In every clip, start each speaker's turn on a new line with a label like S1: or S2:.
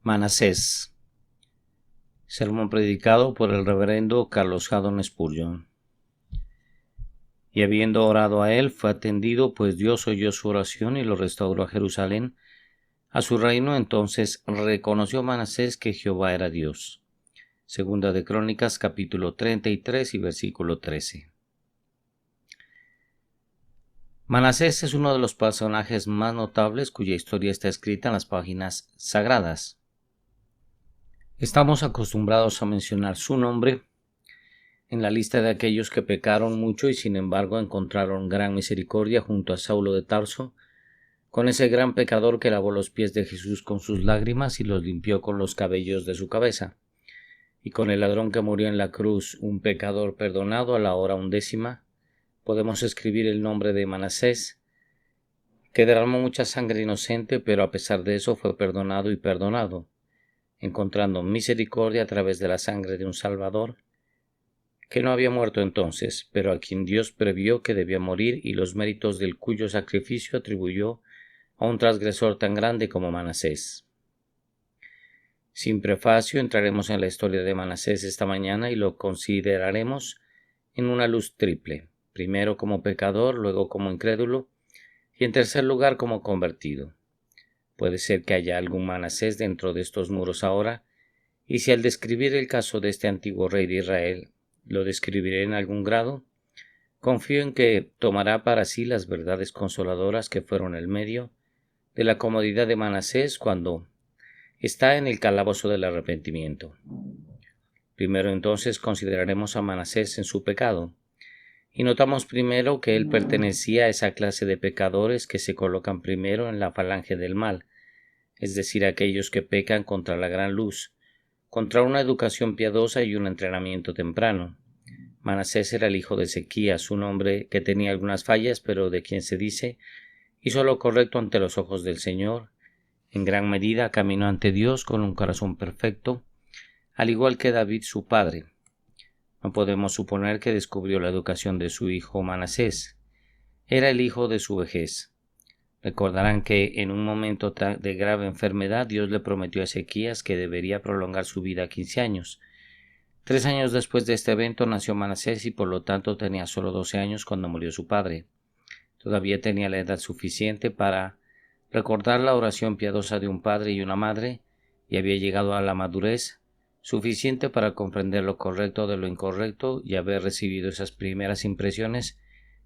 S1: Manasés. Sermón predicado por el reverendo Carlos Haddon Spurgeon. Y habiendo orado a él, fue atendido, pues Dios oyó su oración y lo restauró a Jerusalén, a su reino. Entonces reconoció Manasés que Jehová era Dios. Segunda de Crónicas, capítulo 33 y versículo 13. Manasés es uno de los personajes más notables cuya historia está escrita en las páginas sagradas. Estamos acostumbrados a mencionar su nombre en la lista de aquellos que pecaron mucho y sin embargo encontraron gran misericordia junto a Saulo de Tarso, con ese gran pecador que lavó los pies de Jesús con sus lágrimas y los limpió con los cabellos de su cabeza, y con el ladrón que murió en la cruz, un pecador perdonado a la hora 11, podemos escribir el nombre de Manasés, que derramó mucha sangre inocente, pero a pesar de eso fue perdonado y perdonado, encontrando misericordia a través de la sangre de un Salvador, que no había muerto entonces, pero a quien Dios previó que debía morir y los méritos del cuyo sacrificio atribuyó a un transgresor tan grande como Manasés. Sin prefacio, entraremos en la historia de Manasés esta mañana y lo consideraremos en una luz triple, primero como pecador, luego como incrédulo y en tercer lugar como convertido. Puede ser que haya algún Manasés dentro de estos muros ahora, y si al describir el caso de este antiguo rey de Israel lo describiré en algún grado, confío en que tomará para sí las verdades consoladoras que fueron el medio de la comodidad de Manasés cuando está en el calabozo del arrepentimiento. Primero entonces consideraremos a Manasés en su pecado, y notamos primero que él pertenecía a esa clase de pecadores que se colocan primero en la falange del mal, es decir, aquellos que pecan contra la gran luz, contra una educación piadosa y un entrenamiento temprano. Manasés era el hijo de Ezequías, un hombre que tenía algunas fallas, pero de quien se dice hizo lo correcto ante los ojos del Señor. En gran medida caminó ante Dios con un corazón perfecto, al igual que David su padre. No podemos suponer que descubrió la educación de su hijo Manasés. Era el hijo de su vejez. Recordarán que en un momento de grave enfermedad Dios le prometió a Ezequías que debería prolongar su vida 15 años. 3 años después de este evento nació Manasés y por lo tanto tenía solo 12 años cuando murió su padre. Todavía tenía la edad suficiente para recordar la oración piadosa de un padre y una madre, y había llegado a la madurez suficiente para comprender lo correcto de lo incorrecto y haber recibido esas primeras impresiones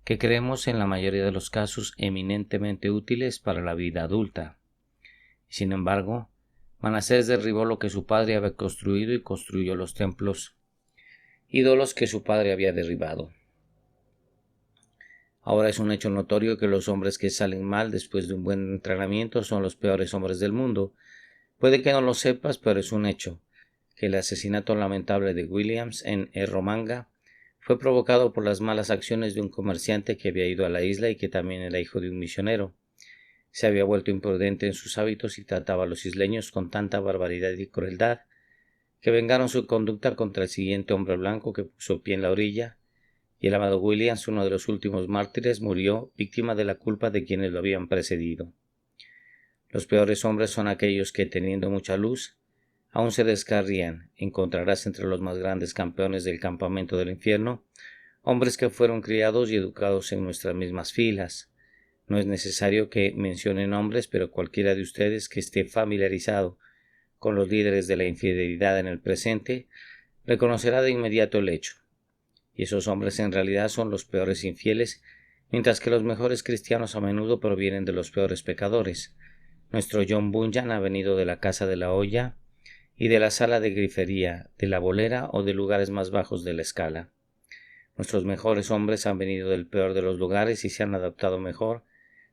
S1: que creemos en la mayoría de los casos eminentemente útiles para la vida adulta. Sin embargo, Manasés derribó lo que su padre había construido y construyó los templos ídolos que su padre había derribado. Ahora es un hecho notorio que los hombres que salen mal después de un buen entrenamiento son los peores hombres del mundo. Puede que no lo sepas, pero es un hecho que el asesinato lamentable de Williams en Erromanga fue provocado por las malas acciones de un comerciante que había ido a la isla y que también era hijo de un misionero. Se había vuelto imprudente en sus hábitos y trataba a los isleños con tanta barbaridad y crueldad que vengaron su conducta contra el siguiente hombre blanco que puso pie en la orilla, y el amado Williams, uno de los últimos mártires, murió víctima de la culpa de quienes lo habían precedido. Los peores hombres son aquellos que, teniendo mucha luz, aún se descarrían. Encontrarás entre los más grandes campeones del campamento del infierno hombres que fueron criados y educados en nuestras mismas filas. No es necesario que mencione nombres, pero cualquiera de ustedes que esté familiarizado con los líderes de la infidelidad en el presente reconocerá de inmediato el hecho. Y esos hombres en realidad son los peores infieles, mientras que los mejores cristianos a menudo provienen de los peores pecadores. Nuestro John Bunyan ha venido de la casa de la olla y de la sala de grifería, de la bolera o de lugares más bajos de la escala. Nuestros mejores hombres han venido del peor de los lugares y se han adaptado mejor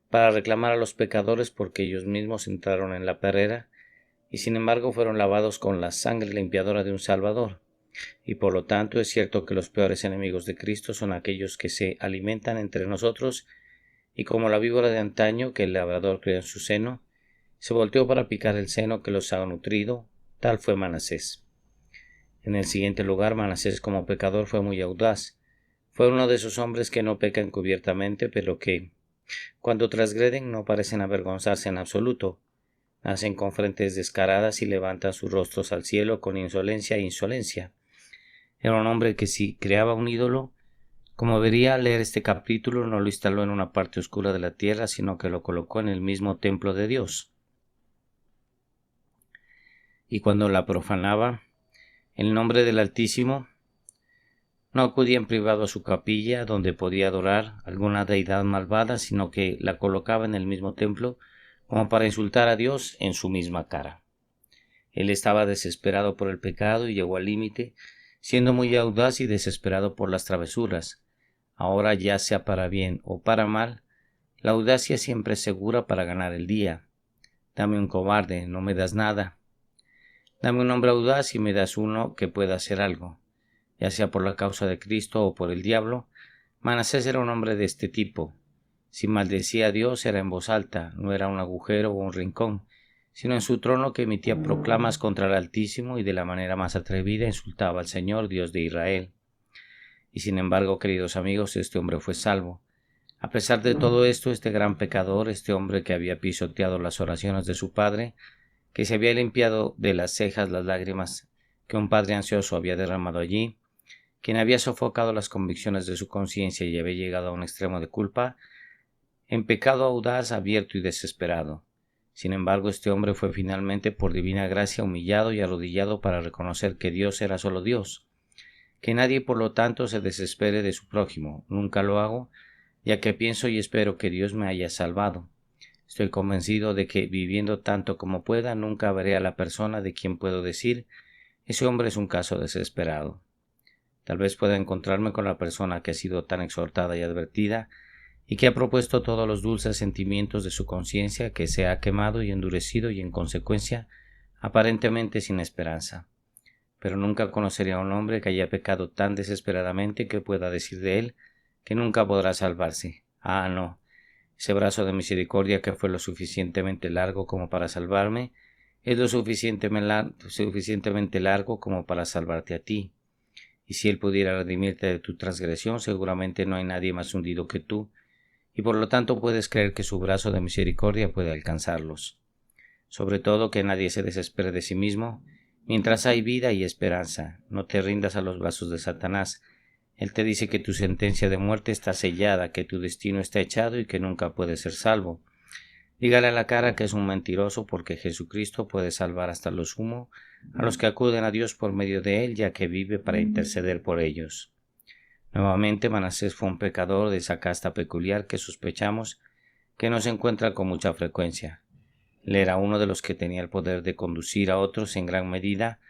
S1: para reclamar a los pecadores porque ellos mismos entraron en la perrera y sin embargo fueron lavados con la sangre limpiadora de un Salvador. Y por lo tanto es cierto que los peores enemigos de Cristo son aquellos que se alimentan entre nosotros y como la víbora de antaño que el labrador crió en su seno, se volteó para picar el seno que los ha nutrido, tal fue Manasés. En el siguiente lugar, Manasés como pecador fue muy audaz. Fue uno de esos hombres que no pecan cubiertamente, pero que, cuando transgreden, no parecen avergonzarse en absoluto. Nacen con frentes descaradas y levantan sus rostros al cielo con insolencia e insolencia. Era un hombre que si creaba un ídolo, como debería leer este capítulo, no lo instaló en una parte oscura de la tierra, sino que lo colocó en el mismo templo de Dios. Y cuando la profanaba, en nombre del Altísimo, no acudía en privado a su capilla, donde podía adorar alguna deidad malvada, sino que la colocaba en el mismo templo, como para insultar a Dios en su misma cara. Él estaba desesperado por el pecado y llegó al límite, siendo muy audaz y desesperado por las travesuras. Ahora, ya sea para bien o para mal, la audacia siempre es segura para ganar el día. Dame un cobarde, no me das nada. Dame un hombre audaz y me das uno que pueda hacer algo. Ya sea por la causa de Cristo o por el diablo, Manasés era un hombre de este tipo. Si maldecía a Dios era en voz alta, no era un agujero o un rincón, sino en su trono que emitía proclamas contra el Altísimo y de la manera más atrevida insultaba al Señor, Dios de Israel. Y sin embargo, queridos amigos, este hombre fue salvo. A pesar de todo esto, este gran pecador, este hombre que había pisoteado las oraciones de su padre, que se había limpiado de las cejas las lágrimas que un padre ansioso había derramado allí, quien había sofocado las convicciones de su conciencia y había llegado a un extremo de culpa, en pecado audaz, abierto y desesperado. Sin embargo, este hombre fue finalmente por divina gracia humillado y arrodillado para reconocer que Dios era solo Dios. Que nadie, por lo tanto, se desespere de su prójimo. Nunca lo hago, ya que pienso y espero que Dios me haya salvado. Estoy convencido de que, viviendo tanto como pueda, nunca veré a la persona de quien puedo decir, ese hombre es un caso desesperado. Tal vez pueda encontrarme con la persona que ha sido tan exhortada y advertida, y que ha propuesto todos los dulces sentimientos de su conciencia, que se ha quemado y endurecido y en consecuencia aparentemente sin esperanza. Pero nunca conoceré a un hombre que haya pecado tan desesperadamente que pueda decir de él que nunca podrá salvarse. Ah, no. Ese brazo de misericordia que fue lo suficientemente largo como para salvarme, es lo suficientemente largo como para salvarte a ti. Y si él pudiera redimirte de tu transgresión, seguramente no hay nadie más hundido que tú, y por lo tanto puedes creer que su brazo de misericordia puede alcanzarlos. Sobre todo que nadie se desespere de sí mismo, mientras hay vida y esperanza. No te rindas a los brazos de Satanás. Él te dice que tu sentencia de muerte está sellada, que tu destino está echado y que nunca puedes ser salvo. Dígale a la cara que es un mentiroso, porque Jesucristo puede salvar hasta lo sumo a los que acuden a Dios por medio de él, ya que vive para interceder por ellos. Nuevamente, Manasés fue un pecador de esa casta peculiar que sospechamos que no se encuentra con mucha frecuencia. Él era uno de los que tenía el poder de conducir a otros en gran medida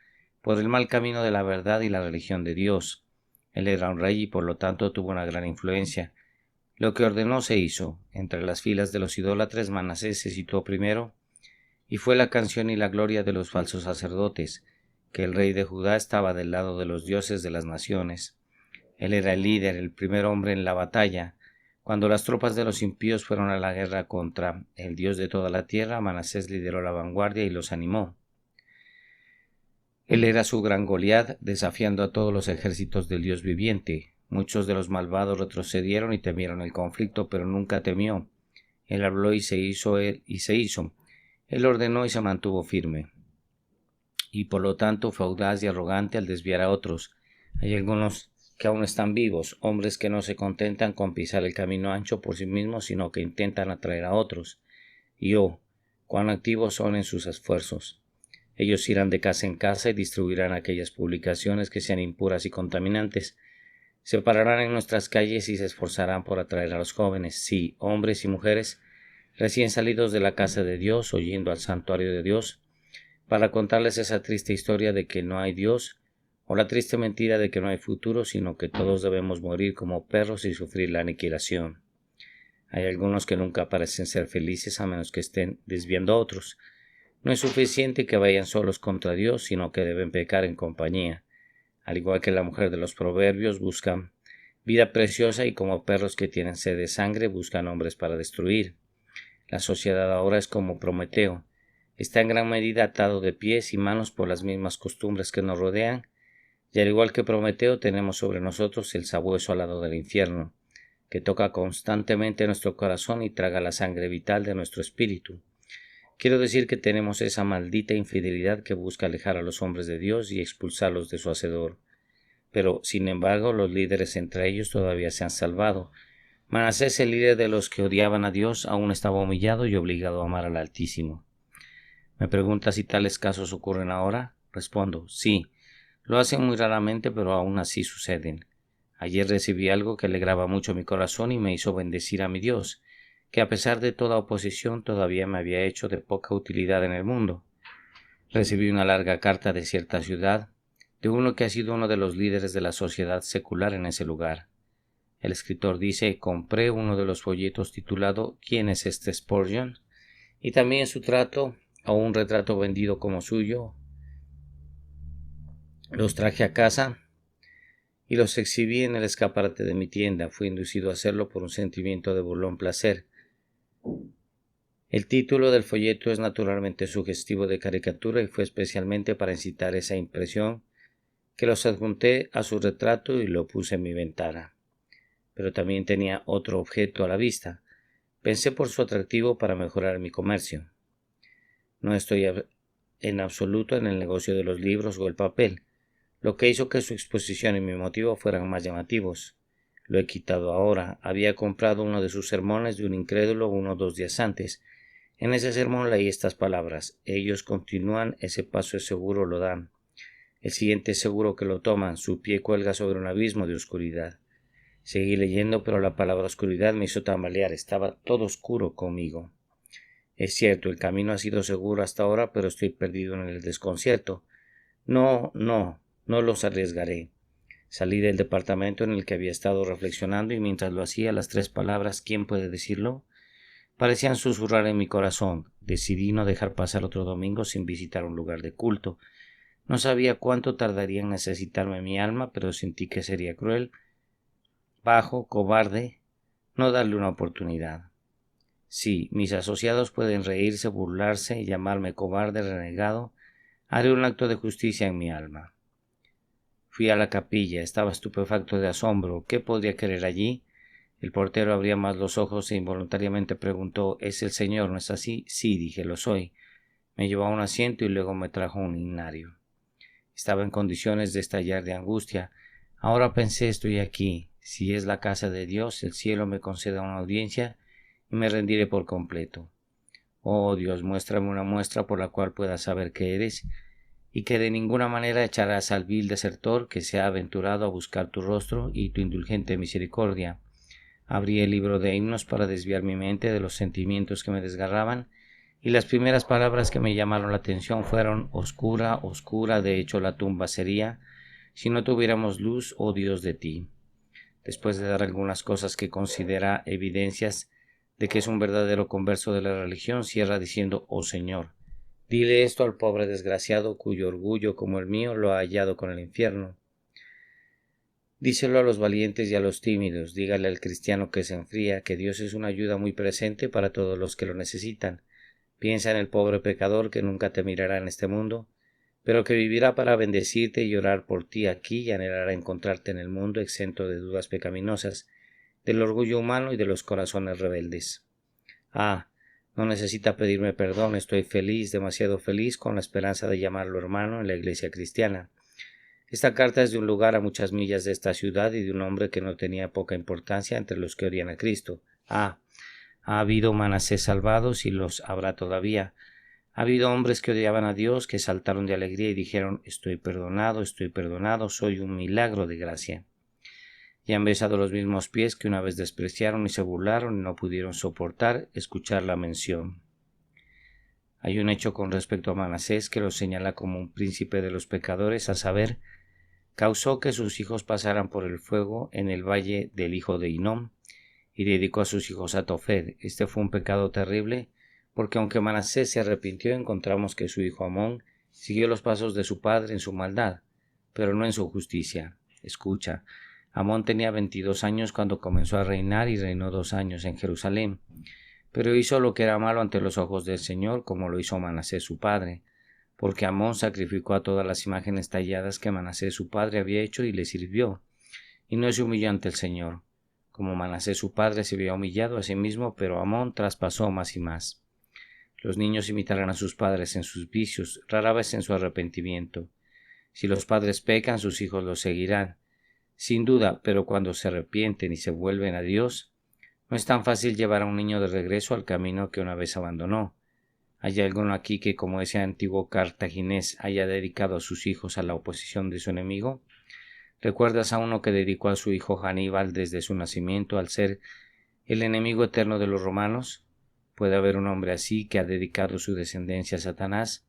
S1: por el mal camino de la verdad y la religión de Dios. Él era un rey y por lo tanto tuvo una gran influencia. Lo que ordenó se hizo. Entre las filas de los idólatras, Manasés se situó primero, y fue la canción y la gloria de los falsos sacerdotes, que el rey de Judá estaba del lado de los dioses de las naciones. Él era el líder, el primer hombre en la batalla. Cuando las tropas de los impíos fueron a la guerra contra el Dios de toda la tierra, Manasés lideró la vanguardia y los animó. Él era su gran Goliat, desafiando a todos los ejércitos del Dios viviente. Muchos de los malvados retrocedieron y temieron el conflicto, pero nunca temió. Él habló y se hizo. Él ordenó y se mantuvo firme. Y por lo tanto fue audaz y arrogante al desviar a otros. Hay algunos que aún están vivos, hombres que no se contentan con pisar el camino ancho por sí mismos, sino que intentan atraer a otros. Y cuán activos son en sus esfuerzos. Ellos irán de casa en casa y distribuirán aquellas publicaciones que sean impuras y contaminantes. Se pararán en nuestras calles y se esforzarán por atraer a los jóvenes, sí, hombres y mujeres, recién salidos de la casa de Dios, oyendo al santuario de Dios, para contarles esa triste historia de que no hay Dios, o la triste mentira de que no hay futuro, sino que todos debemos morir como perros y sufrir la aniquilación. Hay algunos que nunca parecen ser felices a menos que estén desviando a otros. No es suficiente que vayan solos contra Dios, sino que deben pecar en compañía. Al igual que la mujer de los proverbios, buscan vida preciosa y como perros que tienen sed de sangre buscan hombres para destruir. La sociedad ahora es como Prometeo. Está en gran medida atado de pies y manos por las mismas costumbres que nos rodean, y al igual que Prometeo tenemos sobre nosotros el sabueso alado del infierno, que toca constantemente nuestro corazón y traga la sangre vital de nuestro espíritu. Quiero decir que tenemos esa maldita infidelidad que busca alejar a los hombres de Dios y expulsarlos de su hacedor. Pero, sin embargo, los líderes entre ellos todavía se han salvado. Manasés, el líder de los que odiaban a Dios, aún estaba humillado y obligado a amar al Altísimo. ¿Me pregunta si tales casos ocurren ahora? Respondo, sí. Lo hacen muy raramente, pero aún así suceden. Ayer recibí algo que alegraba mucho mi corazón y me hizo bendecir a mi Dios, que a pesar de toda oposición todavía me había hecho de poca utilidad en el mundo. Recibí una larga carta de cierta ciudad, de uno que ha sido uno de los líderes de la sociedad secular en ese lugar. El escritor dice, compré uno de los folletos titulado ¿Quién es este Spurgeon? Y también su trato o un retrato vendido como suyo. Los traje a casa y los exhibí en el escaparate de mi tienda. Fui inducido a hacerlo por un sentimiento de burlón placer. El título del folleto es naturalmente sugestivo de caricatura y fue especialmente para incitar esa impresión que los adjunté a su retrato y lo puse en mi ventana. Pero también tenía otro objeto a la vista. Pensé por su atractivo para mejorar mi comercio. No estoy en absoluto en el negocio de los libros o el papel, lo que hizo que su exposición y mi motivo fueran más llamativos. Lo he quitado ahora. Había comprado uno de sus sermones de un incrédulo 1 o 2 días antes. En ese sermón leí estas palabras: ellos continúan, ese paso es seguro, lo dan. El siguiente es seguro que lo toman, su pie cuelga sobre un abismo de oscuridad. Seguí leyendo, pero la palabra oscuridad me hizo tambalear, estaba todo oscuro conmigo. Es cierto, el camino ha sido seguro hasta ahora, pero estoy perdido en el desconcierto. No los arriesgaré. Salí del departamento en el que había estado reflexionando y mientras lo hacía las 3 palabras ¿quién puede decirlo? Parecían susurrar en mi corazón. Decidí no dejar pasar otro domingo sin visitar un lugar de culto. No sabía cuánto tardaría en necesitarme mi alma, pero sentí que sería cruel, bajo, cobarde, no darle una oportunidad. Sí, mis asociados pueden reírse, burlarse, llamarme cobarde, renegado. Haré un acto de justicia en mi alma. Fui a la capilla, estaba estupefacto de asombro. ¿Qué podría querer allí? El portero abría más los ojos e involuntariamente preguntó, ¿es el señor, no es así? Sí, dije, lo soy. Me llevó a un asiento y luego me trajo un himnario. Estaba en condiciones de estallar de angustia. Ahora pensé, estoy aquí. Si es la casa de Dios, el cielo me conceda una audiencia y me rendiré por completo. Oh Dios, muéstrame una muestra por la cual pueda saber que eres y que de ninguna manera echarás al vil desertor que se ha aventurado a buscar tu rostro y tu indulgente misericordia. Abrí el libro de himnos para desviar mi mente de los sentimientos que me desgarraban, y las primeras palabras que me llamaron la atención fueron oscura, oscura, de hecho la tumba sería, si no tuviéramos luz, oh Dios, de ti. Después de dar algunas cosas que considera evidencias de que es un verdadero converso de la religión, cierra diciendo, oh Señor, dile esto al pobre desgraciado cuyo orgullo como el mío lo ha hallado con el infierno. Díselo a los valientes y a los tímidos, dígale al cristiano que se enfría que Dios es una ayuda muy presente para todos los que lo necesitan. Piensa en el pobre pecador que nunca te mirará en este mundo, pero que vivirá para bendecirte y orar por ti aquí y anhelará encontrarte en el mundo exento de dudas pecaminosas, del orgullo humano y de los corazones rebeldes. Ah, no necesita pedirme perdón, estoy feliz, demasiado feliz, con la esperanza de llamarlo hermano en la iglesia cristiana. Esta carta es de un lugar a muchas millas de esta ciudad y de un hombre que no tenía poca importancia entre los que odian a Cristo. Ha habido Manasés salvados y los habrá todavía. Ha habido hombres que odiaban a Dios, que saltaron de alegría y dijeron, estoy perdonado, soy un milagro de gracia. Y han besado los mismos pies que una vez despreciaron y se burlaron y no pudieron soportar escuchar la mención. Hay un hecho con respecto a Manasés que lo señala como un príncipe de los pecadores, a saber, causó que sus hijos pasaran por el fuego en el valle del hijo de Hinnom, y dedicó a sus hijos a Tofet. Este fue un pecado terrible, porque aunque Manasés se arrepintió, encontramos que su hijo Amón siguió los pasos de su padre en su maldad, pero no en su justicia. Escucha, Amón tenía 22 años cuando comenzó a reinar y reinó 2 años en Jerusalén, pero hizo lo que era malo ante los ojos del Señor, como lo hizo Manasés su padre, porque Amón sacrificó a todas las imágenes talladas que Manasés su padre había hecho y le sirvió, y no se humilló ante el Señor. Como Manasés su padre se había humillado a sí mismo, pero Amón traspasó más y más. Los niños imitarán a sus padres en sus vicios, rara vez en su arrepentimiento. Si los padres pecan, sus hijos los seguirán. Sin duda, pero cuando se arrepienten y se vuelven a Dios, no es tan fácil llevar a un niño de regreso al camino que una vez abandonó. ¿Hay alguno aquí que, como ese antiguo cartaginés, haya dedicado a sus hijos a la oposición de su enemigo? ¿Recuerdas a uno que dedicó a su hijo Aníbal desde su nacimiento al ser el enemigo eterno de los romanos? ¿Puede haber un hombre así que ha dedicado su descendencia a Satanás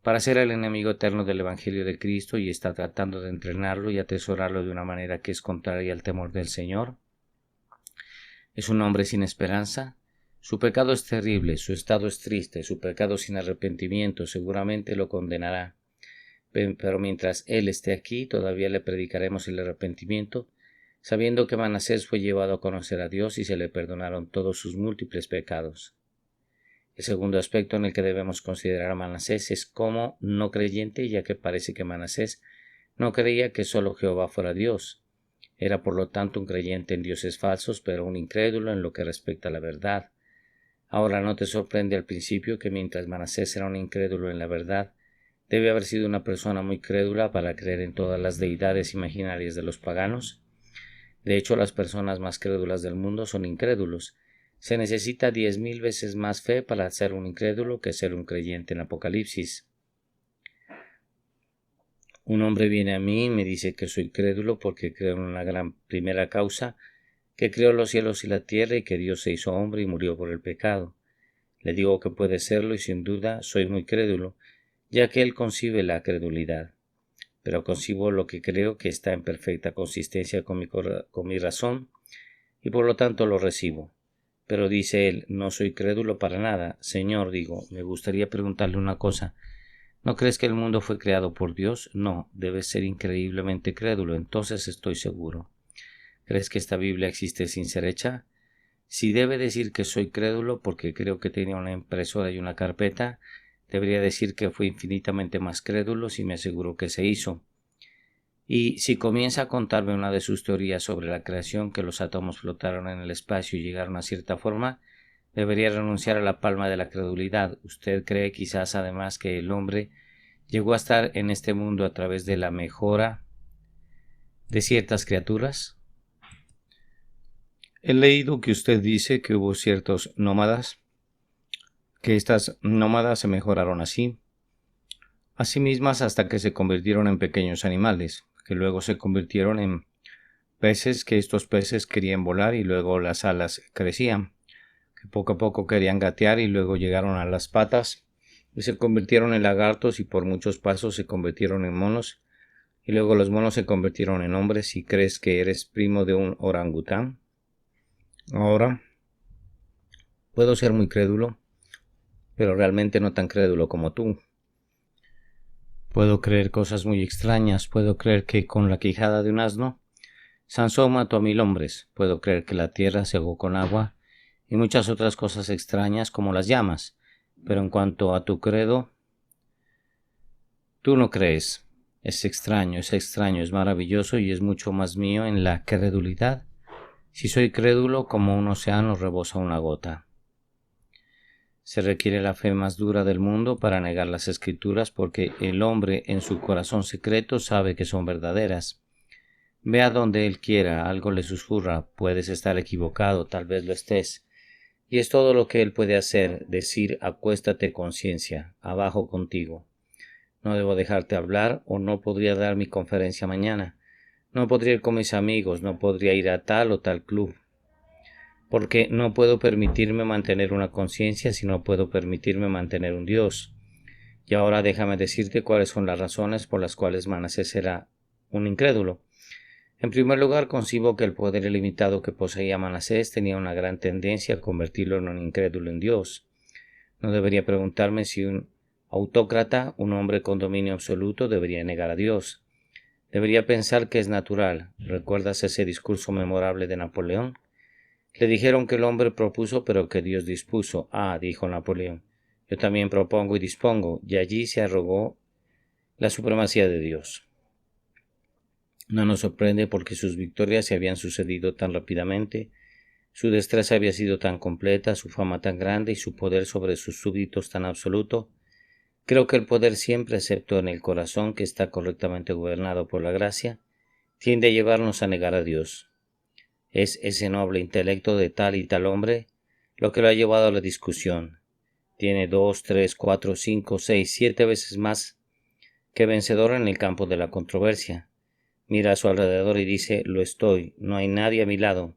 S1: para ser el enemigo eterno del Evangelio de Cristo y está tratando de entrenarlo y atesorarlo de una manera que es contraria al temor del Señor? ¿Es un hombre sin esperanza? Su pecado es terrible, su estado es triste, su pecado sin arrepentimiento seguramente lo condenará. Pero mientras él esté aquí, todavía le predicaremos el arrepentimiento, sabiendo que Manasés fue llevado a conocer a Dios y se le perdonaron todos sus múltiples pecados. El segundo aspecto en el que debemos considerar a Manasés es como no creyente, ya que parece que Manasés no creía que solo Jehová fuera Dios. Era por lo tanto un creyente en dioses falsos, pero un incrédulo en lo que respecta a la verdad. Ahora no te sorprende al principio que mientras Manasés era un incrédulo en la verdad, debe haber sido una persona muy crédula para creer en todas las deidades imaginarias de los paganos. De hecho, las personas más crédulas del mundo son incrédulos. Se necesita 10,000 veces más fe para ser un incrédulo que ser un creyente en Apocalipsis. Un hombre viene a mí y me dice que soy crédulo porque creo en una gran primera causa, que creó los cielos y la tierra y que Dios se hizo hombre y murió por el pecado. Le digo que puede serlo y sin duda soy muy crédulo, ya que él concibe la credulidad. Pero concibo lo que creo que está en perfecta consistencia con mi razón y por lo tanto lo recibo. Pero dice él, no soy crédulo para nada. Señor, digo, me gustaría preguntarle una cosa. ¿No crees que el mundo fue creado por Dios? No, debes ser increíblemente crédulo, entonces estoy seguro. ¿Crees que esta Biblia existe sin ser hecha? Si debe decir que soy crédulo porque creo que tenía una impresora y una carpeta, debería decir que fui infinitamente más crédulo si me aseguro que se hizo. Y si comienza a contarme una de sus teorías sobre la creación, que los átomos flotaron en el espacio y llegaron a cierta forma, debería renunciar a la palma de la credulidad. ¿Usted cree quizás además que el hombre llegó a estar en este mundo a través de la mejora de ciertas criaturas? He leído que usted dice que hubo ciertos nómadas, que estas nómadas se mejoraron así mismas hasta que se convirtieron en pequeños animales, que luego se convirtieron en peces, que estos peces querían volar y luego las alas crecían, que poco a poco querían gatear y luego llegaron a las patas y se convirtieron en lagartos y por muchos pasos se convirtieron en monos y luego los monos se convirtieron en hombres y crees que eres primo de un orangután. Ahora, puedo ser muy crédulo, pero realmente no tan crédulo como tú. Puedo creer cosas muy extrañas, puedo creer que con la quijada de un asno Sansón mató a 1,000 hombres, puedo creer que la tierra se ahogó con agua y muchas otras cosas extrañas como las llamas, pero en cuanto a tu credo, tú no crees. Es extraño, es maravilloso y es mucho más mío en la credulidad. Si soy crédulo, como un océano rebosa una gota. Se requiere la fe más dura del mundo para negar las Escrituras porque el hombre en su corazón secreto sabe que son verdaderas. Ve a donde él quiera, algo le susurra, puedes estar equivocado, tal vez lo estés. Y es todo lo que él puede hacer, decir, acuéstate conciencia, abajo contigo. No debo dejarte hablar o no podría dar mi conferencia mañana. No podría ir con mis amigos, no podría ir a tal o tal club. Porque no puedo permitirme mantener una conciencia si no puedo permitirme mantener un Dios. Y ahora déjame decirte cuáles son las razones por las cuales Manasés era un incrédulo. En primer lugar, concibo que el poder ilimitado que poseía Manasés tenía una gran tendencia a convertirlo en un incrédulo en Dios. No debería preguntarme si un autócrata, un hombre con dominio absoluto, debería negar a Dios. Debería pensar que es natural. ¿Recuerdas ese discurso memorable de Napoleón? Le dijeron que el hombre propuso, pero que Dios dispuso. Ah, dijo Napoleón, yo también propongo y dispongo, y allí se arrogó la supremacía de Dios. No nos sorprende porque sus victorias se habían sucedido tan rápidamente. Su destreza había sido tan completa, su fama tan grande y su poder sobre sus súbditos tan absoluto. Creo que el poder siempre, excepto en el corazón que está correctamente gobernado por la gracia, tiende a llevarnos a negar a Dios. Es ese noble intelecto de tal y tal hombre lo que lo ha llevado a la discusión. Tiene 2, 3, 4, 5, 6, 7 veces más que vencedor en el campo de la controversia. Mira a su alrededor y dice: lo estoy, no hay nadie a mi lado.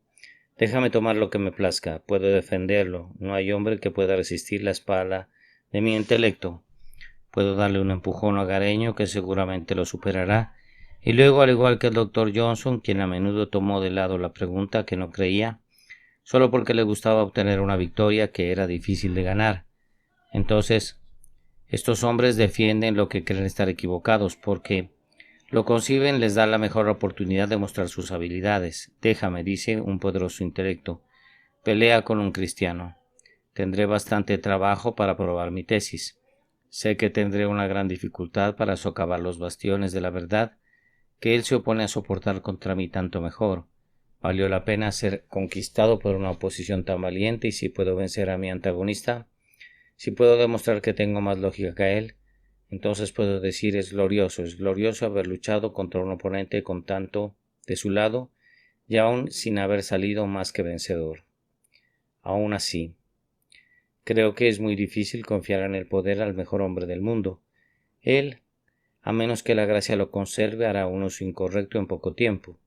S1: Déjame tomar lo que me plazca, puedo defenderlo, no hay hombre que pueda resistir la espada de mi intelecto. Puedo darle un empujón hogareño que seguramente lo superará. Y luego, al igual que el Dr. Johnson, quien a menudo tomó de lado la pregunta que no creía, solo porque le gustaba obtener una victoria que era difícil de ganar. Entonces, estos hombres defienden lo que creen estar equivocados, porque lo conciben les da la mejor oportunidad de mostrar sus habilidades. Déjame, dice un poderoso intelecto, pelea con un cristiano. Tendré bastante trabajo para probar mi tesis. Sé que tendré una gran dificultad para socavar los bastiones de la verdad que él se opone a soportar contra mí tanto mejor. Valió la pena ser conquistado por una oposición tan valiente, y si puedo vencer a mi antagonista, si puedo demostrar que tengo más lógica que él, entonces puedo decir: es glorioso haber luchado contra un oponente con tanto de su lado y aún sin haber salido más que vencedor. Aún así, creo que es muy difícil confiar en el poder al mejor hombre del mundo. Él, a menos que la gracia lo conserve, hará un uso incorrecto en poco tiempo.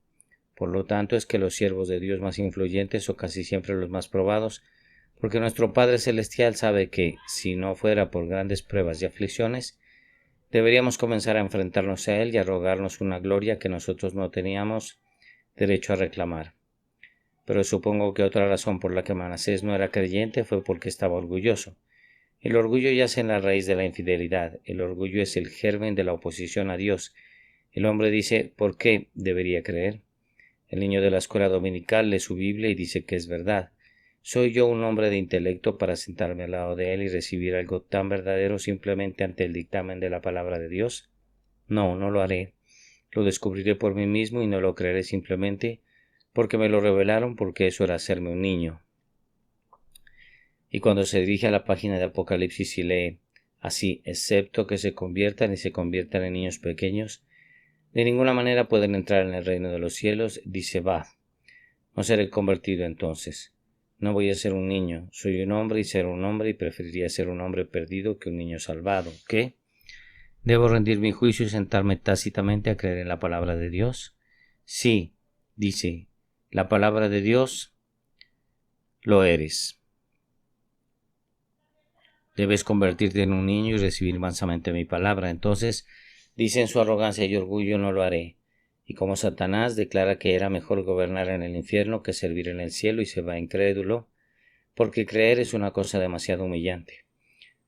S1: Por lo tanto, es que los siervos de Dios más influyentes son casi siempre los más probados, porque nuestro Padre Celestial sabe que, si no fuera por grandes pruebas y aflicciones, deberíamos comenzar a enfrentarnos a Él y a rogarnos una gloria que nosotros no teníamos derecho a reclamar. Pero supongo que otra razón por la que Manasés no era creyente fue porque estaba orgulloso. El orgullo yace en la raíz de la infidelidad. El orgullo es el germen de la oposición a Dios. El hombre dice: ¿por qué debería creer? El niño de la escuela dominical lee su Biblia y dice que es verdad. ¿Soy yo un hombre de intelecto para sentarme al lado de él y recibir algo tan verdadero simplemente ante el dictamen de la palabra de Dios? No, no lo haré. Lo descubriré por mí mismo y no lo creeré simplemente porque me lo revelaron, porque eso era hacerme un niño. Y cuando se dirige a la página de Apocalipsis y lee así: excepto que se conviertan en niños pequeños, de ninguna manera pueden entrar en el reino de los cielos, dice: va, no seré convertido entonces. No voy a ser un niño, soy un hombre y ser un hombre, y preferiría ser un hombre perdido que un niño salvado. ¿Qué? ¿Debo rendir mi juicio y sentarme tácitamente a creer en la palabra de Dios? Sí, dice, la palabra de Dios lo eres. Debes convertirte en un niño y recibir mansamente mi palabra. Entonces, dice en su arrogancia y orgullo: no lo haré. Y como Satanás declara que era mejor gobernar en el infierno que servir en el cielo, y se va incrédulo, porque creer es una cosa demasiado humillante.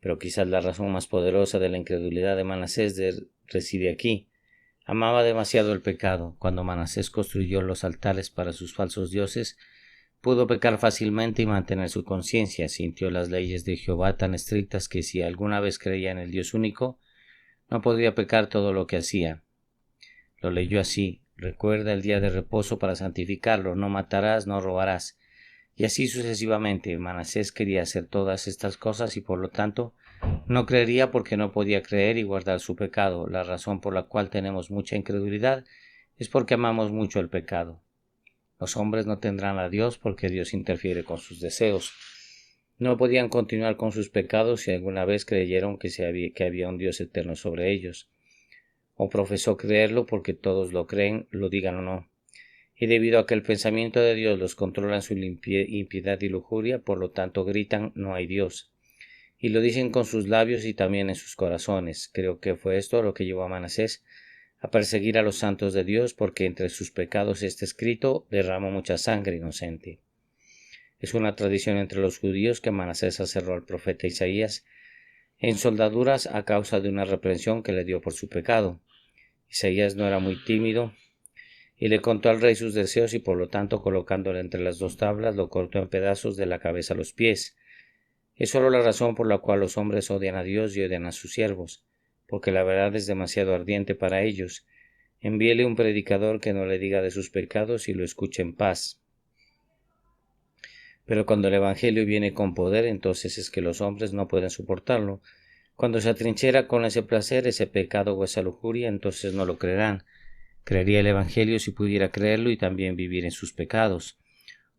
S1: Pero quizás la razón más poderosa de la incredulidad de Manasés reside aquí. Amaba demasiado el pecado. Cuando Manasés construyó los altares para sus falsos dioses, pudo pecar fácilmente y mantener su conciencia. Sintió las leyes de Jehová tan estrictas que, si alguna vez creía en el Dios único, no podría pecar todo lo que hacía. Lo leyó así: recuerda el día de reposo para santificarlo, no matarás, no robarás. Y así sucesivamente. Manasés quería hacer todas estas cosas y por lo tanto no creería, porque no podía creer y guardar su pecado. La razón por la cual tenemos mucha incredulidad es porque amamos mucho el pecado. Los hombres no tendrán a Dios porque Dios interfiere con sus deseos. No podían continuar con sus pecados si alguna vez creyeron que había un Dios eterno sobre ellos, o profesó creerlo porque todos lo creen, lo digan o no. Y debido a que el pensamiento de Dios los controla en su impiedad y lujuria, por lo tanto gritan: no hay Dios. Y lo dicen con sus labios y también en sus corazones. Creo que fue esto lo que llevó a Manasés a perseguir a los santos de Dios, porque entre sus pecados está escrito: derramó mucha sangre inocente. Es una tradición entre los judíos que Manasés aserró al profeta Isaías en soldaduras a causa de una reprensión que le dio por su pecado. Isaías no era muy tímido y le contó al rey sus deseos, y por lo tanto, colocándole entre las dos tablas, lo cortó en pedazos de la cabeza a los pies. Es solo la razón por la cual los hombres odian a Dios y odian a sus siervos, porque la verdad es demasiado ardiente para ellos. Envíele un predicador que no le diga de sus pecados y lo escuche en paz. Pero cuando el Evangelio viene con poder, entonces es que los hombres no pueden soportarlo. Cuando se atrinchera con ese placer, ese pecado o esa lujuria, entonces no lo creerán. Creería el Evangelio si pudiera creerlo y también vivir en sus pecados.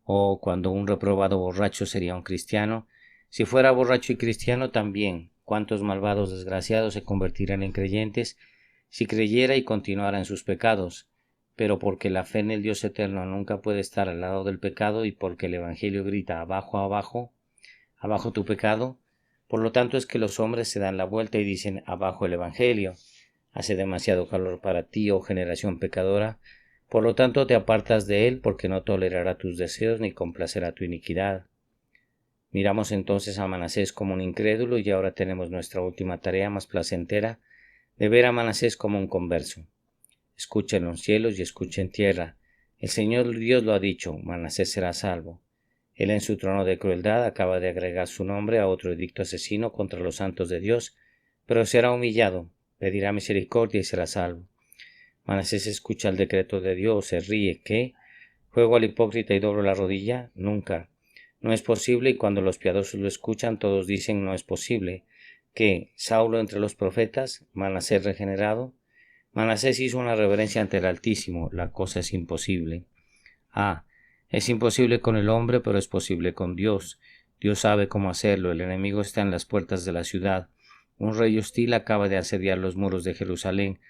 S1: O cuando un reprobado borracho sería un cristiano, si fuera borracho y cristiano también, ¿cuántos malvados desgraciados se convertirán en creyentes si creyera y continuara en sus pecados? Pero porque la fe en el Dios eterno nunca puede estar al lado del pecado y porque el Evangelio grita abajo, abajo, abajo tu pecado, por lo tanto es que los hombres se dan la vuelta y dicen abajo el Evangelio. Hace demasiado calor para ti, oh generación pecadora, por lo tanto te apartas de él porque no tolerará tus deseos ni complacerá tu iniquidad. Miramos entonces a Manasés como un incrédulo y ahora tenemos nuestra última tarea más placentera de ver a Manasés como un converso. Escucha en los cielos y escucha en tierra. El Señor Dios lo ha dicho, Manasés será salvo. Él en su trono de crueldad acaba de agregar su nombre a otro edicto asesino contra los santos de Dios, pero será humillado, pedirá misericordia y será salvo. Manasés escucha el decreto de Dios, se ríe. ¿Qué? ¿Juego al hipócrita y doblo la rodilla? Nunca. No es posible, y cuando los piadosos lo escuchan, todos dicen no es posible. ¿Qué? ¿Saulo entre los profetas? ¿Manasés regenerado? Manasés hizo una reverencia ante el Altísimo. La cosa es imposible. Es imposible con el hombre, pero es posible con Dios. Dios sabe cómo hacerlo. El enemigo está en las puertas de la ciudad. Un rey hostil acaba de asediar los muros de Jerusalén.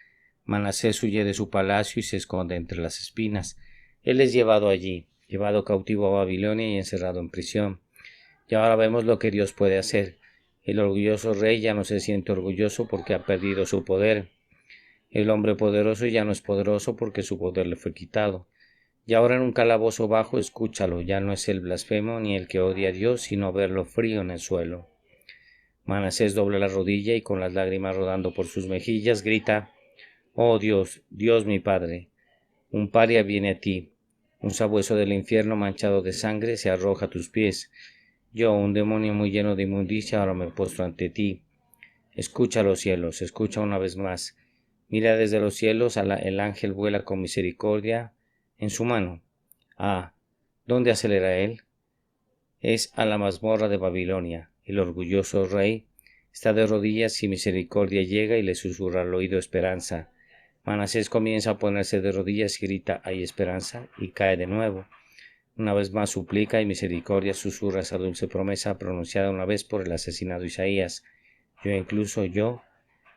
S1: Manasés huye de su palacio y se esconde entre las espinas. Él es llevado allí, llevado cautivo a Babilonia y encerrado en prisión. Y ahora vemos lo que Dios puede hacer. El orgulloso rey ya no se siente orgulloso porque ha perdido su poder. El hombre poderoso ya no es poderoso porque su poder le fue quitado. Y ahora en un calabozo bajo, escúchalo, ya no es el blasfemo ni el que odia a Dios, sino verlo frío en el suelo. Manasés dobla la rodilla y con las lágrimas rodando por sus mejillas grita: Oh Dios, Dios mi Padre, un paria viene a ti, un sabueso del infierno manchado de sangre se arroja a tus pies. Yo, un demonio muy lleno de inmundicia, ahora me postro ante ti. Escucha los cielos, escucha una vez más. Mira desde los cielos, el ángel vuela con misericordia en su mano. ¿Dónde acelera él? Es a la mazmorra de Babilonia. El orgulloso rey está de rodillas y misericordia llega y le susurra al oído esperanza. Manasés comienza a ponerse de rodillas y grita hay esperanza y cae de nuevo. Una vez más suplica y misericordia susurra esa dulce promesa pronunciada una vez por el asesinado Isaías. Yo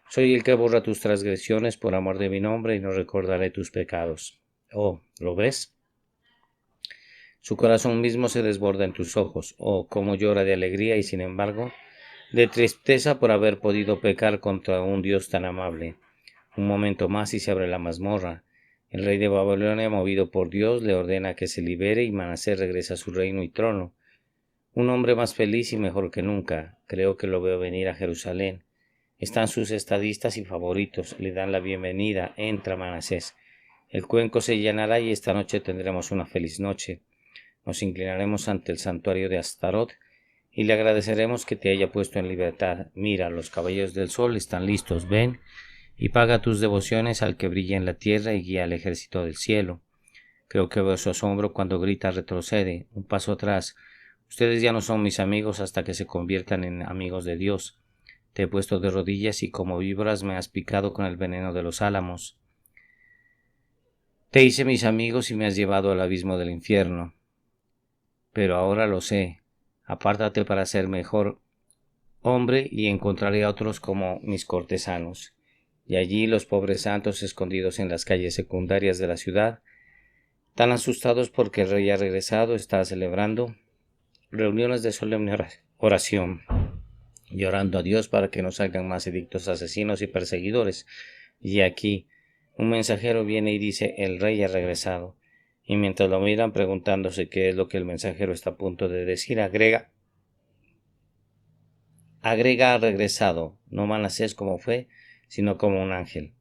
S1: soy el que borra tus transgresiones por amor de mi nombre y no recordaré tus pecados. Oh, ¿lo ves? Su corazón mismo se desborda en tus ojos. Oh, cómo llora de alegría y sin embargo de tristeza por haber podido pecar contra un Dios tan amable. Un momento más y se abre la mazmorra. El rey de Babilonia, movido por Dios, le ordena que se libere y Manasés regresa a su reino y trono. Un hombre más feliz y mejor que nunca. Creo que lo veo venir a Jerusalén. Están sus estadistas y favoritos. Le dan la bienvenida. Entra, Manasés. El cuenco se llenará y esta noche tendremos una feliz noche. Nos inclinaremos ante el santuario de Astarot y le agradeceremos que te haya puesto en libertad. Mira, los caballeros del sol están listos. Ven y paga tus devociones al que brilla en la tierra y guía al ejército del cielo. Creo que veo su asombro cuando grita retrocede, un paso atrás. Ustedes ya no son mis amigos hasta que se conviertan en amigos de Dios. Te he puesto de rodillas y como víboras me has picado con el veneno de los álamos. Te hice mis amigos y me has llevado al abismo del infierno. Pero ahora lo sé. Apártate para ser mejor hombre y encontraré a otros como mis cortesanos. Y allí los pobres santos escondidos en las calles secundarias de la ciudad, tan asustados porque el rey ha regresado, está celebrando reuniones de solemne oración, llorando a Dios para que no salgan más edictos asesinos y perseguidores. Y aquí un mensajero viene y dice el rey ha regresado. Y mientras lo miran preguntándose qué es lo que el mensajero está a punto de decir, agrega ha regresado, no Manasés como fue, sino como un ángel.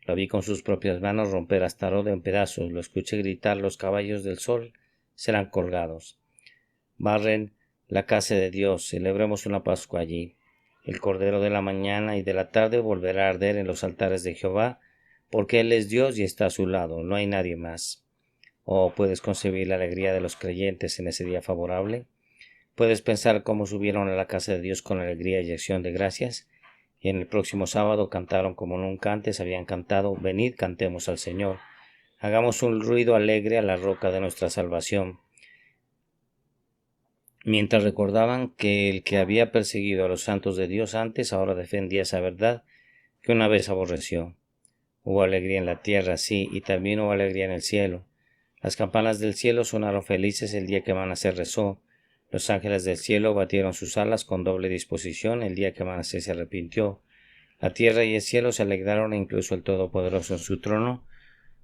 S1: Lo vi con sus propias manos romper a Astarot en pedazos, lo escuché gritar los caballos del sol serán colgados. Barren la casa de Dios, celebremos una Pascua allí. El cordero de la mañana y de la tarde volverá a arder en los altares de Jehová, porque Él es Dios y está a su lado, no hay nadie más. ¿O puedes concebir la alegría de los creyentes en ese día favorable? Puedes pensar cómo subieron a la casa de Dios con alegría y acción de gracias, y en el próximo sábado cantaron como nunca antes habían cantado: venid, cantemos al Señor, hagamos un ruido alegre a la roca de nuestra salvación. Mientras recordaban que el que había perseguido a los santos de Dios antes, ahora defendía esa verdad que una vez aborreció. Hubo alegría en la tierra, sí, y también hubo alegría en el cielo. Las campanas del cielo sonaron felices el día que Manasés rezó. Los ángeles del cielo batieron sus alas con doble disposición el día que Manasés se arrepintió. La tierra y el cielo se alegraron, e incluso el Todopoderoso en su trono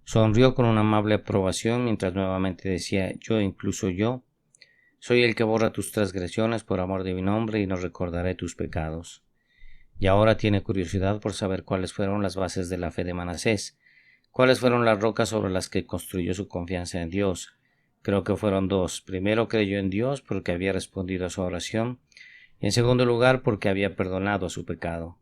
S1: sonrió con una amable aprobación mientras nuevamente decía: yo, incluso yo, soy el que borra tus transgresiones por amor de mi nombre y no recordaré tus pecados. Y ahora tiene curiosidad por saber cuáles fueron las bases de la fe de Manasés, cuáles fueron las rocas sobre las que construyó su confianza en Dios. Creo que fueron dos. Primero, creyó en Dios porque había respondido a su oración, y en segundo lugar porque había perdonado su pecado.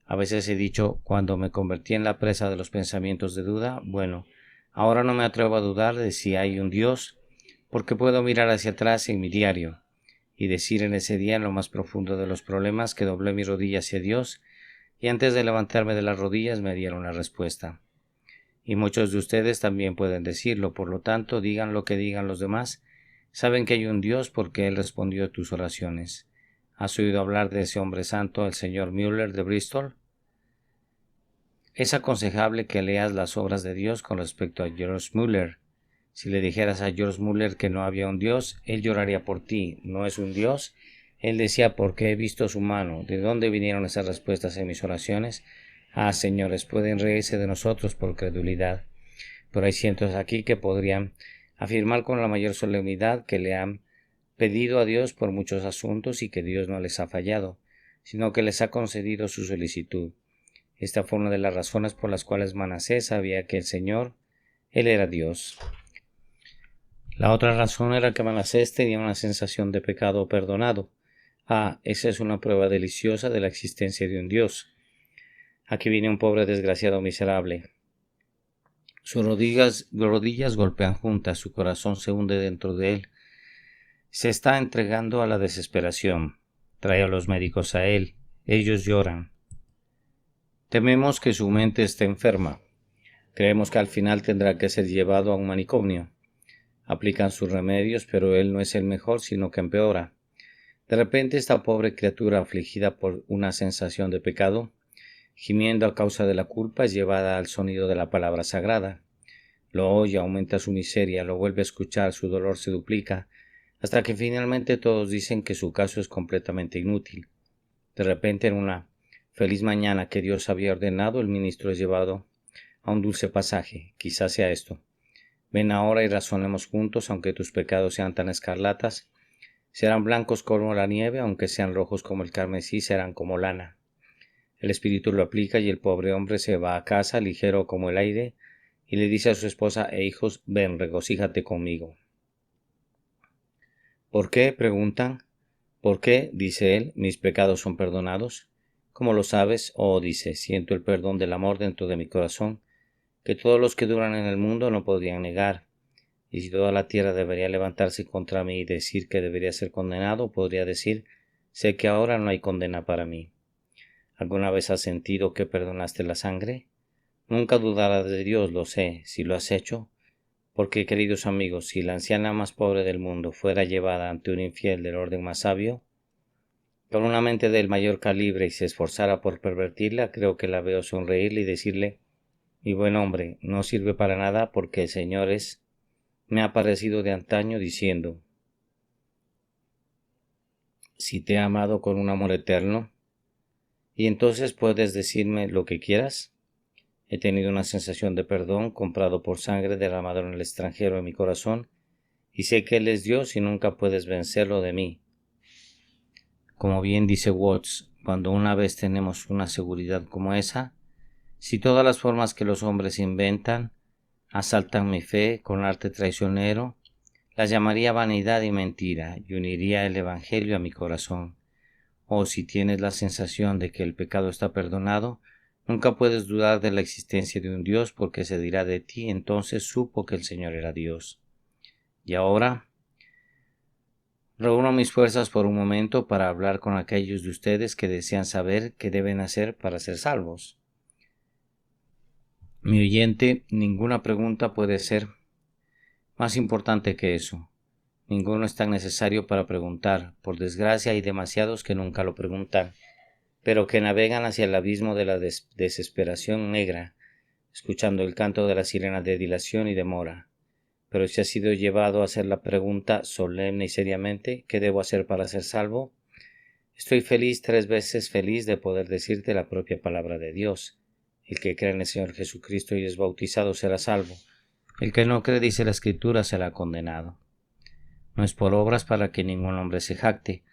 S1: A veces he dicho, cuando me convertí en la presa de los pensamientos de duda, bueno, ahora no me atrevo a dudar de si hay un Dios, porque puedo mirar hacia atrás en mi diario y decir en ese día, en lo más profundo de los problemas, que doblé mi rodilla hacia Dios, y antes de levantarme de las rodillas me dieron la respuesta. Y muchos de ustedes también pueden decirlo, por lo tanto, digan lo que digan los demás, saben que hay un Dios porque Él respondió a tus oraciones. ¿Has oído hablar de ese hombre santo, el señor Müller de Bristol? Es aconsejable que leas las obras de Dios con respecto a George Müller. Si le dijeras a George Müller que no había un Dios, él lloraría por ti. ¿No es un Dios? Él decía: porque he visto su mano. ¿De dónde vinieron esas respuestas en mis oraciones? Ah, señores, pueden reírse de nosotros por credulidad, pero hay cientos aquí que podrían afirmar con la mayor solemnidad que le han pedido a Dios por muchos asuntos y que Dios no les ha fallado, sino que les ha concedido su solicitud. Esta fue una de las razones por las cuales Manasés sabía que el Señor, Él era Dios. La otra razón era que Manasés tenía una sensación de pecado perdonado. Ah, esa es una prueba deliciosa de la existencia de un Dios. Aquí viene un pobre desgraciado miserable. Sus rodillas golpean juntas, su corazón se hunde dentro de él. Se está entregando a la desesperación. Trae a los médicos a él. Ellos lloran. Tememos que su mente esté enferma. Creemos que al final tendrá que ser llevado a un manicomio. Aplican sus remedios, pero él no es el mejor, sino que empeora. De repente esta pobre criatura, afligida por una sensación de pecado, gimiendo a causa de la culpa, es llevada al sonido de la palabra sagrada. Lo oye, aumenta su miseria, lo vuelve a escuchar, su dolor se duplica, hasta que finalmente todos dicen que su caso es completamente inútil. De repente, en una feliz mañana que Dios había ordenado, el ministro es llevado a un dulce pasaje. Quizás sea esto: ven ahora y razonemos juntos, aunque tus pecados sean tan escarlatas, serán blancos como la nieve, aunque sean rojos como el carmesí, serán como lana. El espíritu lo aplica y el pobre hombre se va a casa, ligero como el aire, y le dice a su esposa e hijos: ven, regocíjate conmigo. ¿Por qué?, preguntan. ¿Por qué?, dice él, mis pecados son perdonados. ¿Cómo lo sabes? Oh, dice, siento el perdón del amor dentro de mi corazón, que todos los que duran en el mundo no podrían negar. Y si toda la tierra debería levantarse contra mí y decir que debería ser condenado, podría decir: sé que ahora no hay condena para mí. ¿Alguna vez has sentido que perdonaste la sangre? Nunca dudarás de Dios, lo sé, si lo has hecho, porque, queridos amigos, si la anciana más pobre del mundo fuera llevada ante un infiel del orden más sabio, con una mente del mayor calibre, y se esforzara por pervertirla, creo que la veo sonreírle y decirle: mi buen hombre, no sirve para nada, porque el Señor me ha parecido de antaño, diciendo: si te he amado con un amor eterno, y entonces puedes decirme lo que quieras. He tenido una sensación de perdón comprado por sangre derramado en el extranjero en mi corazón, y sé que Él es Dios y nunca puedes vencerlo de mí. Como bien dice Watts, cuando una vez tenemos una seguridad como esa, si todas las formas que los hombres inventan asaltan mi fe con arte traicionero, las llamaría vanidad y mentira, y uniría el Evangelio a mi corazón. O si tienes la sensación de que el pecado está perdonado, nunca puedes dudar de la existencia de un Dios, porque se dirá de ti: entonces supo que el Señor era Dios. Y ahora, Reúno mis fuerzas por un momento para hablar con aquellos de ustedes que desean saber qué deben hacer para ser salvos. Mi oyente, ninguna pregunta puede ser más importante que eso. Ninguno es tan necesario para preguntar. Por desgracia hay demasiados que nunca lo preguntan, pero que navegan hacia el abismo de la desesperación negra, escuchando el canto de las sirenas de dilación y demora. Pero si has sido llevado a hacer la pregunta solemne y seriamente, ¿qué debo hacer para ser salvo? Estoy feliz, 3 veces feliz, de poder decirte la propia palabra de Dios. El que cree en el Señor Jesucristo y es bautizado será salvo. El que no cree, dice la Escritura, será condenado. No es por obras para que ningún hombre se jacte.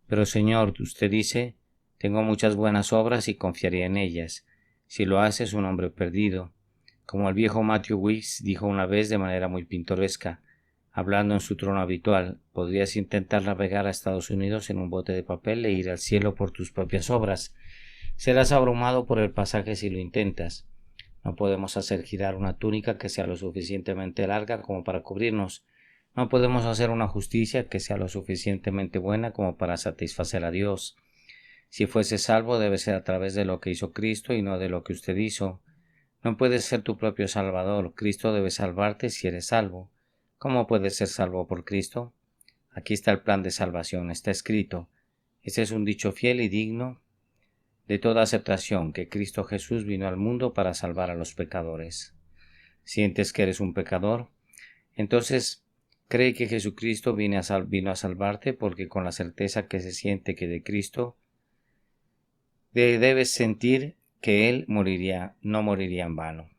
S1: Pero Señor, usted dice, tengo muchas buenas obras y confiaría en ellas. Si lo hace es un hombre perdido. Como el viejo Matthew Weeks dijo una vez de manera muy pintoresca, hablando en su trono habitual, podrías intentar navegar a Estados Unidos en un bote de papel e ir al cielo por tus propias obras. Serás abrumado por el pasaje si lo intentas. No podemos hacer girar una túnica que sea lo suficientemente larga como para cubrirnos. No podemos hacer una justicia que sea lo suficientemente buena como para satisfacer a Dios. Si fuese salvo debe ser a través de lo que hizo Cristo y no de lo que usted hizo. No puedes ser tu propio Salvador. Cristo debe salvarte si eres salvo. ¿Cómo puedes ser salvo por Cristo? Aquí está el plan de salvación. Está escrito. Este es un dicho fiel y digno de toda aceptación, que Cristo Jesús vino al mundo para salvar a los pecadores. ¿Sientes que eres un pecador? Entonces, cree que Jesucristo vino a salvarte, porque con la certeza que se siente que de Cristo debes sentir que Él no moriría en vano.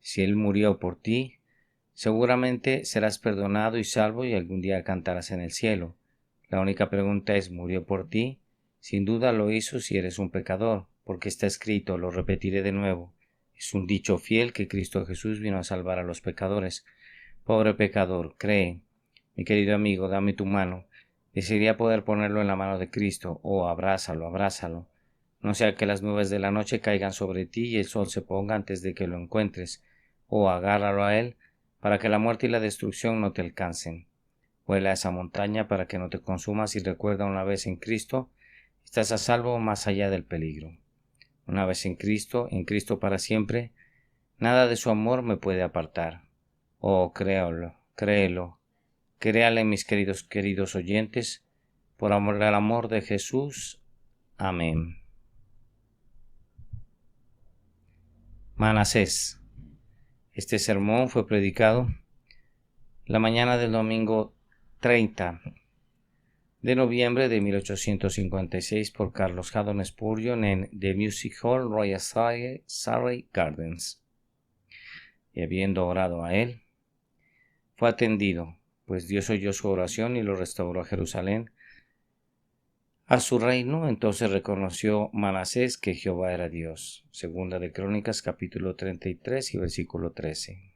S1: Si Él murió por ti, seguramente serás perdonado y salvo y algún día cantarás en el cielo. La única pregunta es, ¿murió por ti? Sin duda lo hizo si eres un pecador, porque está escrito, lo repetiré de nuevo. Es un dicho fiel que Cristo Jesús vino a salvar a los pecadores. Pobre pecador, cree. Mi querido amigo, dame tu mano. Desearía poder ponerlo en la mano de Cristo. Oh, abrázalo, abrázalo. No sea que las nubes de la noche caigan sobre ti y el sol se ponga antes de que lo encuentres. Oh, agárralo a él, para que la muerte y la destrucción no te alcancen. Vuela a esa montaña para que no te consumas y recuerda, una vez en Cristo, estás a salvo más allá del peligro. Una vez en Cristo para siempre, nada de su amor me puede apartar. Oh, créelo, créale, mis queridos oyentes, por amor al amor de Jesús. Amén. Manasés. Este sermón fue predicado la mañana del domingo 30 de noviembre de 1856 por Carlos Haddon Spurgeon en The Music Hall, Royal Surrey Gardens. Y habiendo orado a él, fue atendido, pues Dios oyó su oración y lo restauró a Jerusalén, a su reino. Entonces reconoció Manasés que Jehová era Dios. Segunda de Crónicas, capítulo 33 y versículo 13.